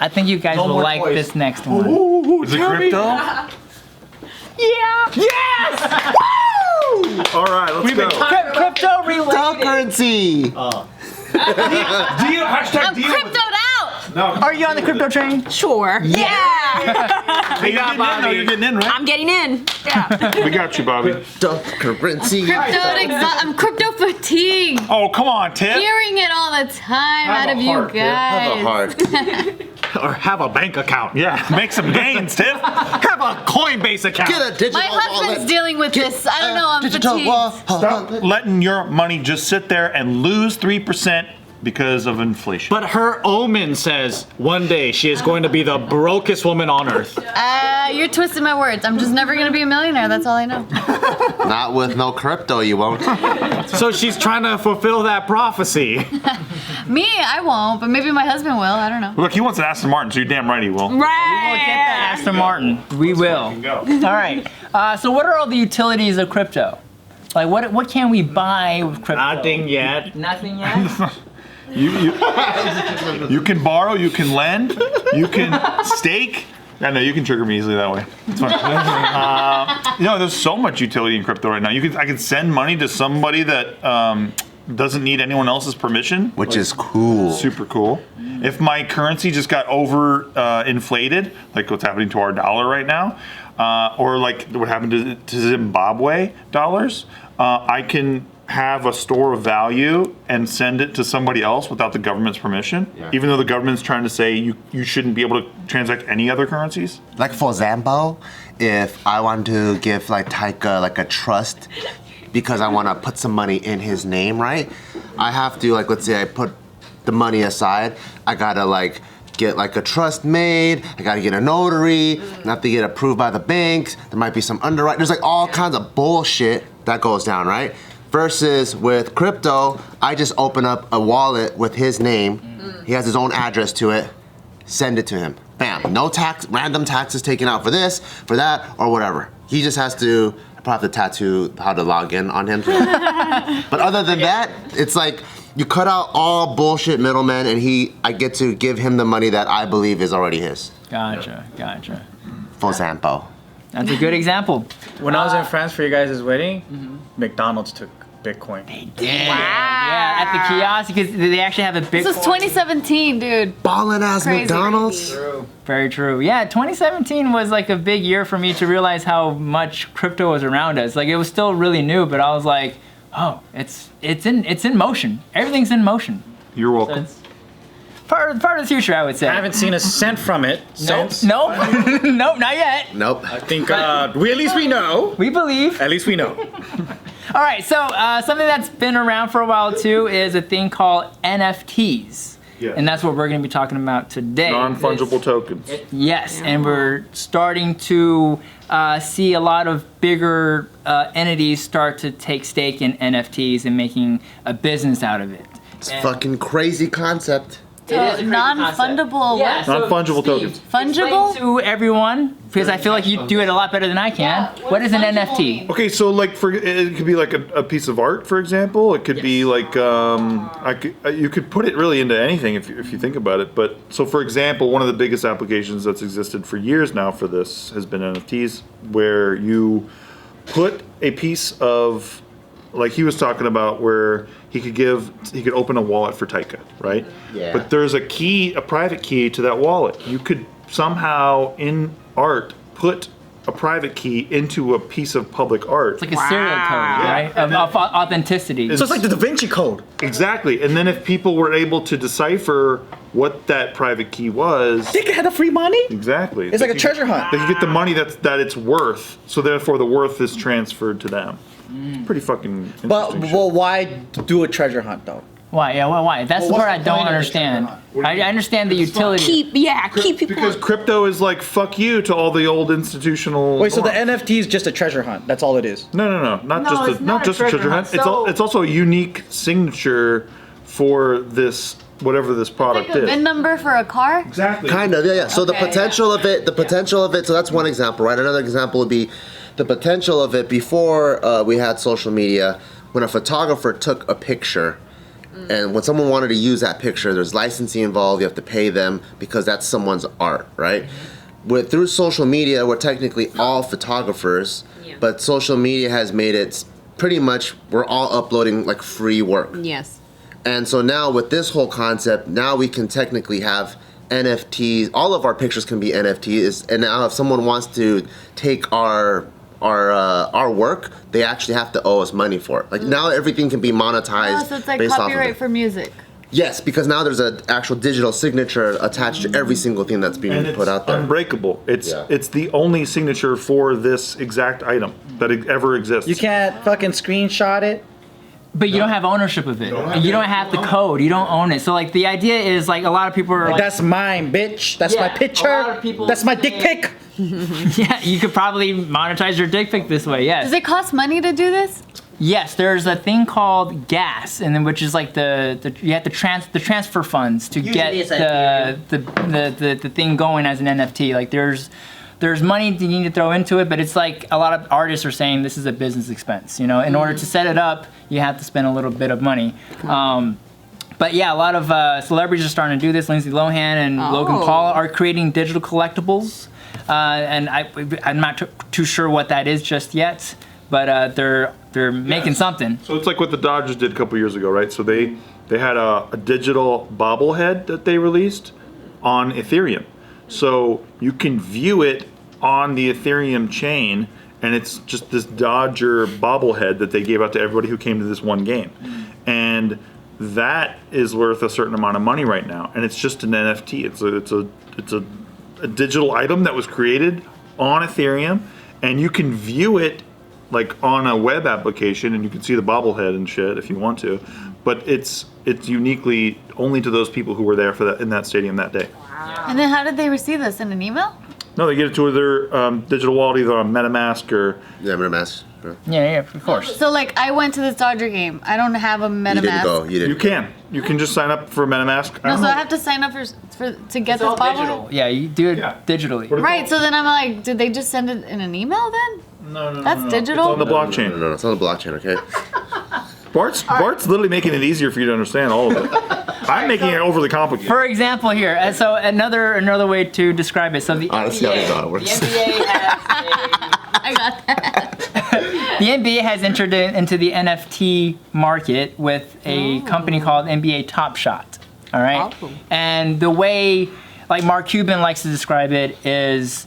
I think you guys No will more like toys. this next one. Is it crypto? Yeah. Yes. All right, let's go. Crypto related. Cryptocurrency. Deal, hashtag I'm deal. cryptoed out. No. Are you on the crypto train? Sure. Yeah. Hey, you're getting in, though. You're getting in, right? I'm getting in. Yeah. We got you, Bobby. Cryptocurrency. I'm crypto fatigued. Oh, come on, Tiff. Hearing it all the time Have out a of you heart, Tiff. guys. Have a heart. Or have a bank account. Yeah, make some gains, Tiff. Have a Coinbase account. Get a digital My husband's wallet. dealing with this. I don't know. I'm Digital fatigued. wallet. Stop letting your money just sit there and lose 3% because of inflation. But her omen says one day she is going to be the brokest woman on earth. You're twisting my words. I'm just never gonna be a millionaire. That's all I know. Not with no crypto, you won't. So she's trying to fulfill that prophecy. Me, I won't, but maybe my husband will. I don't know. Look, he wants an Aston Martin, so you're damn right he will. We'll get that Aston Martin. We will. Go. All right. So what are all the utilities of crypto? Like what can we buy with crypto? Nothing yet. Nothing yet. You can borrow, you can lend, you can stake. I know you can trigger me easily that way. It's fine. There's so much utility in crypto right now. I can send money to somebody that doesn't need anyone else's permission, Which is cool. super cool. If my currency just got over inflated, like what's happening to our dollar right now, or like what happened to Zimbabwe dollars, I can have a store of value and send it to somebody else without the government's permission, even though the government's trying to say you shouldn't be able to transact any other currencies. Like for example, if I want to give like Taika like a trust because I want to put some money in his name, right? I have to like, let's say I put the money aside, I gotta like get like a trust made, I gotta get a notary, I have to get approved by the banks, there might be some underwriting, there's like all kinds of bullshit that goes down, right? Versus with crypto, I just open up a wallet with his name, he has his own address to it, send it to him. Bam, no random taxes taken out for this, for that, or whatever. He just has to, I probably have to tattoo how to log in on him. But other than that, it's like, you cut out all bullshit middlemen and I get to give him the money that I believe is already his. Gotcha. For example. That's a good example. When I was in France for your guys' wedding, McDonald's took Bitcoin. Yeah, at the kiosk because they actually have a big. This is 2017, dude. Ballin' ass Crazy. McDonald's. Very true. Yeah, 2017 was like a big year for me to realize how much crypto was around us. Like it was still really new, but I was like, oh, it's in motion. Everything's in motion. You're welcome. It's part of the future, I would say. I haven't seen a cent from it since. Nope, nope, not yet. Nope. I think at least we know. We believe. At least we know. All right, so something that's been around for a while too is a thing called NFTs. Yeah. And that's what we're going to be talking about today. Non-fungible tokens. Yes, and we're starting to see a lot of bigger entities start to take stake in NFTs and making a business out of it. It's a fucking crazy concept. Non-fundable. Yeah, What? so Non-fungible Steve, tokens. Fungible? explain to everyone, because I feel like you do it a lot better than I can. What is an NFT? Okay, so like it could be like a piece of art, for example. It could be like you could put it really into anything if you think about it. But so for example, one of the biggest applications that's existed for years now for this has been NFTs, where you put a piece of, like he was talking about, where he could open a wallet for Taika, right? Yeah. But there's a private key to that wallet. You could somehow in art put a private key into a piece of public art. It's like a serial code, right? Of authenticity. So it's like the Da Vinci Code. Exactly. And then if people were able to decipher what that private key was, They could have the free money. exactly. It's like a treasure hunt. They could get the money that it's worth, so therefore the worth is transferred to them. Pretty fucking interesting shit. why do a treasure hunt though? Why? Yeah, why? That's the what's part I the don't point of the understand. treasure hunt? I understand the utility. Keep people. Because crypto is like fuck you to all the old institutional. Wait, so the norms. NFT is just a treasure hunt? That's all it is. No, not No, just it's not not just a a treasure treasure hunt. hunt. So- It's also a unique signature for this whatever this product Like a is. VIN number for a car? Exactly. Kind of, yeah. So the Okay, potential of it, so that's one example, right? Another example would be the potential of it before we had social media, when a photographer took a picture And when someone wanted to use that picture, there's licensing involved. You have to pay them because that's someone's art, right? Through social media, we're technically all photographers, but social media has made it pretty much we're all uploading like free work. Yes. And so now with this whole concept, now we can technically have NFTs. All of our pictures can be NFTs. And now if someone wants to take our work, they actually have to owe us money for it. Like now everything can be monetized. Oh, so it's like based off of copyright it. for music. Yes, because now there's an actual digital signature attached to every single thing that's being And it's put out there. unbreakable. It's Yeah. it's the only signature for this exact item that ever exists. You can't fucking screenshot it. But you don't have ownership of it. You don't have the code. You don't own it. So like the idea is like a lot of people are like, That's mine, bitch. That's my Yeah, a picture. lot of people That's my dick say- pic. yeah, you could probably monetize your dick pic this way. Yes. Does it cost money to do this? Yes, there's a thing called gas, and then which is like the you have to transfer funds to get it's the thing going as an NFT. Like there's money you need to throw into it, but it's like a lot of artists are saying this is a business expense. You know, in order to set it up, you have to spend a little bit of money. But yeah, a lot of celebrities are starting to do this. Lindsay Lohan and Logan Paul are creating digital collectibles, and I'm not too sure what that is just yet, but they're making something. So it's like what the Dodgers did a couple years ago, right? So they had a digital bobblehead that they released on Ethereum. So you can view it on the Ethereum chain, and it's just this Dodger bobblehead that they gave out to everybody who came to this one game. And that is worth a certain amount of money right now, and it's just an NFT. It's a digital item that was created on Ethereum, and you can view it like on a web application, and you can see the bobblehead and shit if you want to. But it's uniquely only to those people who were there for that in that stadium that day. And then how did they receive this? In an email? No, they get it to their digital wallet either on MetaMask or. Yeah, MetaMask. Right. Yeah, of course. So like I went to this Dodger game. I don't have a MetaMask. You didn't go. You didn't. You can just sign up for MetaMask. No, so I have to sign up to get this bobblehead? Yeah, you do it Yeah. digitally. Right, so then I'm like, did they just send it in an email then? No, That's It's digital? on the blockchain. No, it's on the blockchain, okay? Bart's literally making it easier for you to understand all of it. I'm making it overly complicated. For example, here, and so another way to describe it. So the Honestly, I don't know how it works. The NBA has I got that. the NBA has entered into the NFT market with a company called NBA Top Shot. All right, Awesome. and the way like Mark Cuban likes to describe it is,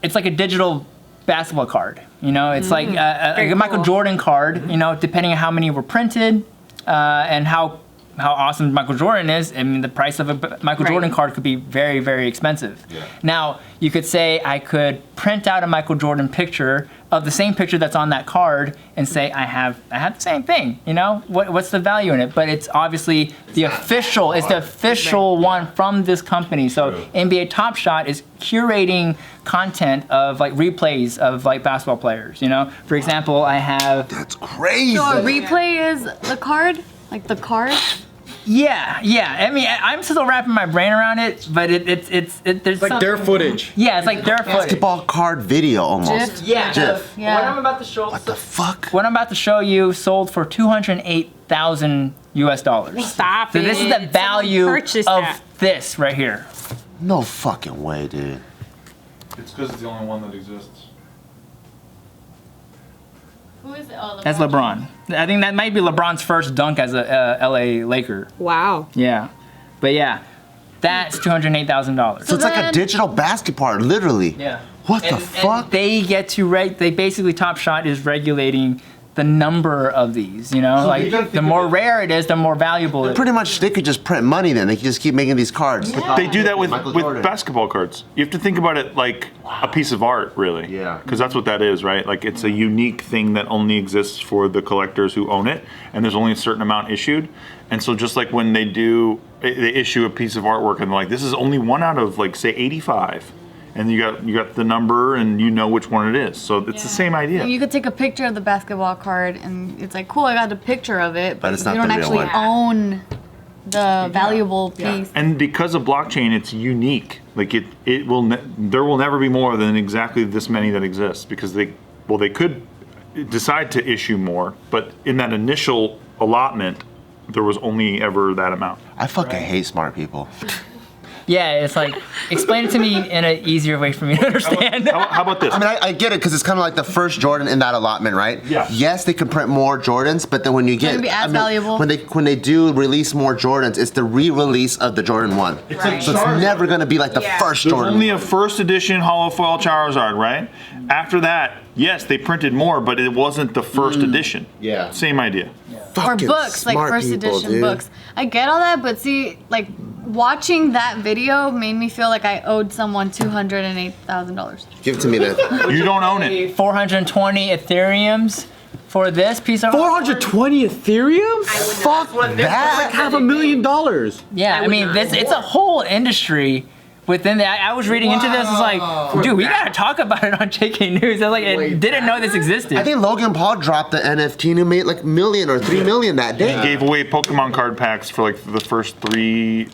it's like a digital basketball card. You know, it's like a Michael cool. Jordan card. You know, depending on how many were printed and how awesome Michael Jordan is. I mean, the price of a Michael Right. Jordan card could be very, very expensive. Now, you could say I could print out a Michael Jordan picture of the same picture that's on that card and say I have the same thing. You know, what's the value in it? But it's obviously the official. It's the official one from this company. So NBA Top Shot is curating content of like replays of like basketball players. You know, for example, I have. That's crazy. So a replay is the card? Like the card? Yeah. I mean, I'm still wrapping my brain around it, but there's It's like their footage. Yeah, it's like their footage. Basketball card video almost. GIF? Yeah. GIF. Yeah. What I'm about to show. What the fuck? What I'm about to show you sold for $208,000 US. Stop So it. this is the value Someone purchased of that. this right here. No fucking way, dude. It's because it's the only one that exists. Who is it? Oh, That's LeBron. I think that might be LeBron's first dunk as a LA Laker. Wow. Yeah, but yeah, that's $208,000. So it's like a then- digital basketball, literally. Yeah. What the And fuck? they get to they basically Top Shot is regulating the number of these. You know, like the more rare it is, the more valuable it is. Pretty much, they could just print money then. They could just keep making these cards. They do that with Michael Jordan. basketball cards. You have to think about it like a piece of art, really. Yeah. Because that's what that is, right? Like it's a unique thing that only exists for the collectors who own it, and there's only a certain amount issued. And so just like when they issue a piece of artwork and they're like, this is only one out of like say 85. And you got the number and you know which one it is. So it's the same idea. And you could take a picture of the basketball card and it's like, cool, I got a picture of it, but it's you not don't the real actually one. own the valuable piece. And because of blockchain, it's unique. Like there will never be more than exactly this many that exist because they could decide to issue more, but in that initial allotment, there was only ever that amount. I fucking hate smart people. Yeah, it's like, explain it to me in an easier way for me to understand. How about this? I mean, I get it because it's kind of like the first Jordan in that allotment, right? Yeah. Yes, they can print more Jordans, but then when you get gonna be as valuable. when they do release more Jordans, it's the re-release of the Jordan 1. like So it's never gonna be like the first There's Jordan. only a first edition hollow foil Charizard, right? After that, yes, they printed more, but it wasn't the first edition. Yeah. Same idea. Or Fucking books, like smart first people, edition dude. books. I get all that, but see, like watching that video made me feel like I owed someone $208,000. Give it to me then. You don't own it. 420 Ethereums for this piece of 420 Ethereum? Fuck that. $500,000. Yeah, I mean, it's a whole industry within that. I was reading into this. It's like, dude, we gotta talk about it on JK News. I was like, I didn't know this existed. I think Logan Paul dropped the NFT and it made like $1 million or $3 million that day. Gave away Pokemon card packs for like the first 3,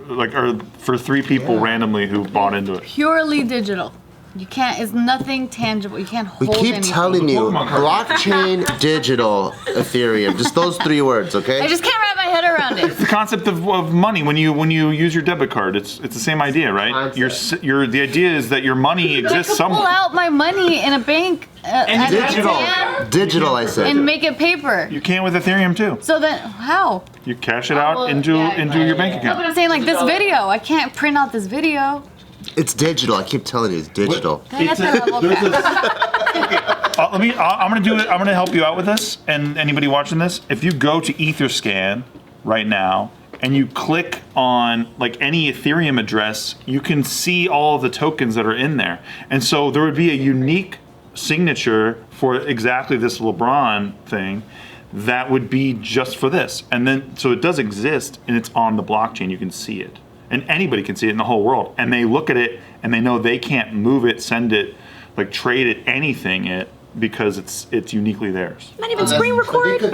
or for 3 people randomly who bought into it. Purely digital. You can't. It's nothing tangible. You can't We hold keep anything. telling you, Pokemon card. blockchain, digital, Ethereum. Just those 3 words, okay? I just can't wrap my head around it. The concept of money when you use your debit card, it's the same idea, right? The idea is that your money But I exists could pull somewhere. out my money in a bank at an Digital. ATM Digital, I said. and make it paper. You can with Ethereum too. So then, how? You cash it out into your bank No, but account. I'm saying like this video. I can't print out this video. It's digital. I keep telling you, it's digital. Can I get that level back? I'm gonna do it. I'm gonna help you out with this. And anybody watching this, if you go to Etherscan right now and you click on like any Ethereum address, you can see all of the tokens that are in there. And so there would be a unique signature for exactly this LeBron thing that would be just for this. And then so it does exist and it's on the blockchain. You can see it. And anybody can see it in the whole world. And they look at it and they know they can't move it, send it, like trade it, anything it, because it's uniquely theirs. Not even screen record. They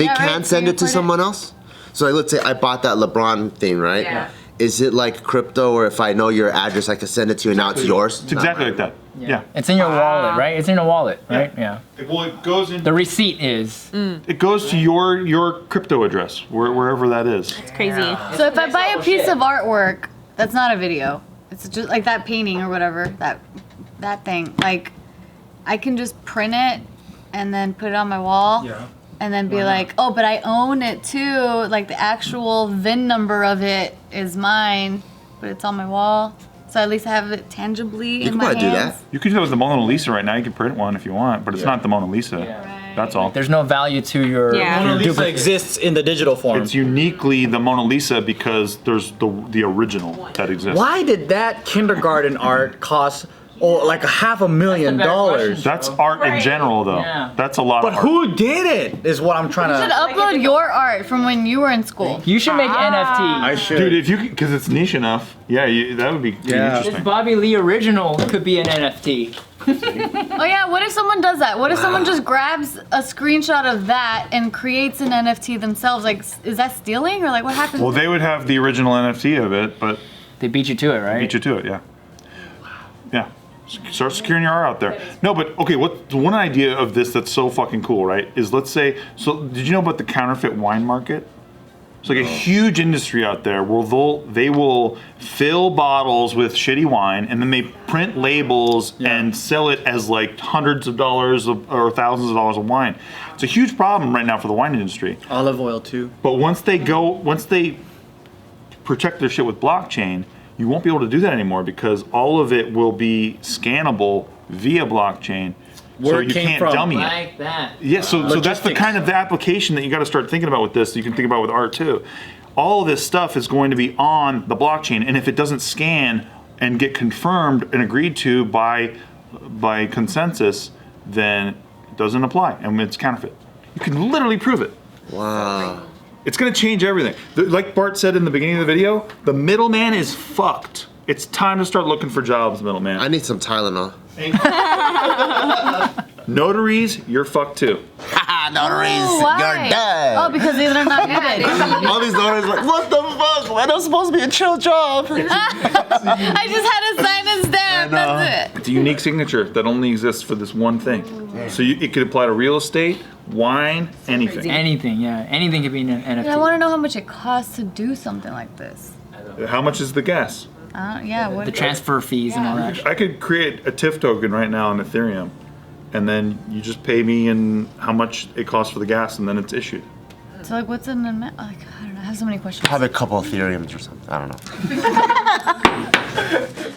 Yeah, can right, send it to record it. someone else? So like, let's say I bought that LeBron thing, right? Yeah. Is it like crypto where if I know your address, I can send it to you and now it's yours? It's exactly like that. Yeah. It's in your wallet, right? It's in a wallet, right? Yeah. Well, it goes in. The receipt is. It goes to your crypto address, wherever that is. It's crazy. So if I buy a piece of artwork, that's not a video. It's just like that painting or whatever, that thing. Like, I can just print it and then put it on my wall. Yeah. And then be like, oh, but I own it too. Like the actual VIN number of it is mine, but it's on my wall. So at least I have it tangibly You in can my probably do hands. that. You could do that with the Mona Lisa right now. You can print one if you want, but it's not the Mona Lisa. Right. That's all. There's no value to your. Yeah. your Mona Lisa duplicate. exists in the digital form. It's uniquely the Mona Lisa because there's the original that exists. Why did that kindergarten art cost like $500,000? That's art in general, though. Yeah. That's a lot But of art. who did it? Is what I'm trying You should to. upload your art from when you were in school. You should make I NFT. should. Dude, if you because it's niche enough, yeah, that would be pretty Yeah. This interesting. Bobby Lee original could be an NFT. Oh yeah, what if someone does that? What if someone just grabs a screenshot of that and creates an NFT themselves? Like, is that stealing or like what happens? Well, they would have the original NFT of it, but They beat you to it, right? beat you to it, yeah. Yeah. Start securing your art out there. No, but okay, the one idea of this that's so fucking cool, right? Is let's say, so did you know about the counterfeit wine market? It's like a huge industry out there where they will fill bottles with shitty wine and then they print labels and sell it as like hundreds of dollars or thousands of dollars of wine. It's a huge problem right now for the wine industry. Olive oil too. But once they protect their shit with blockchain, you won't be able to do that anymore because all of it will be scannable via blockchain. So Where it you came can't from. dummy it. Like that. Yeah, so that's the Logistics. kind of the application that you got to start thinking about with this. You can think about with art too. All of this stuff is going to be on the blockchain, and if it doesn't scan and get confirmed and agreed to by consensus, then it doesn't apply, and it's counterfeit. You can literally prove it. Wow. It's going to change everything. Like Bart said in the beginning of the video, the middleman is fucked. It's time to start looking for jobs, middleman. I need some Tylenol. Notaries, you're fucked too. Haha, notaries, Why? you're dead. Oh, because they're not needed. All these notaries are like, what the fuck? when it was supposed to be a chill job. I just had to sign and stamp. That's it. It's a unique signature that only exists for this one thing. So it could apply to real estate, wine, anything. Anything, yeah. Anything could be an NFT. I want to know how much it costs to do something like this. How much is the gas? Yeah, what? The transfer fees and all that. I could create a TIFF token right now on Ethereum, and then you just pay me in how much it costs for the gas, and then it's issued. So like, what's an amount? Like, I don't know. I have so many questions. Have a couple Ethereums or something. I don't know.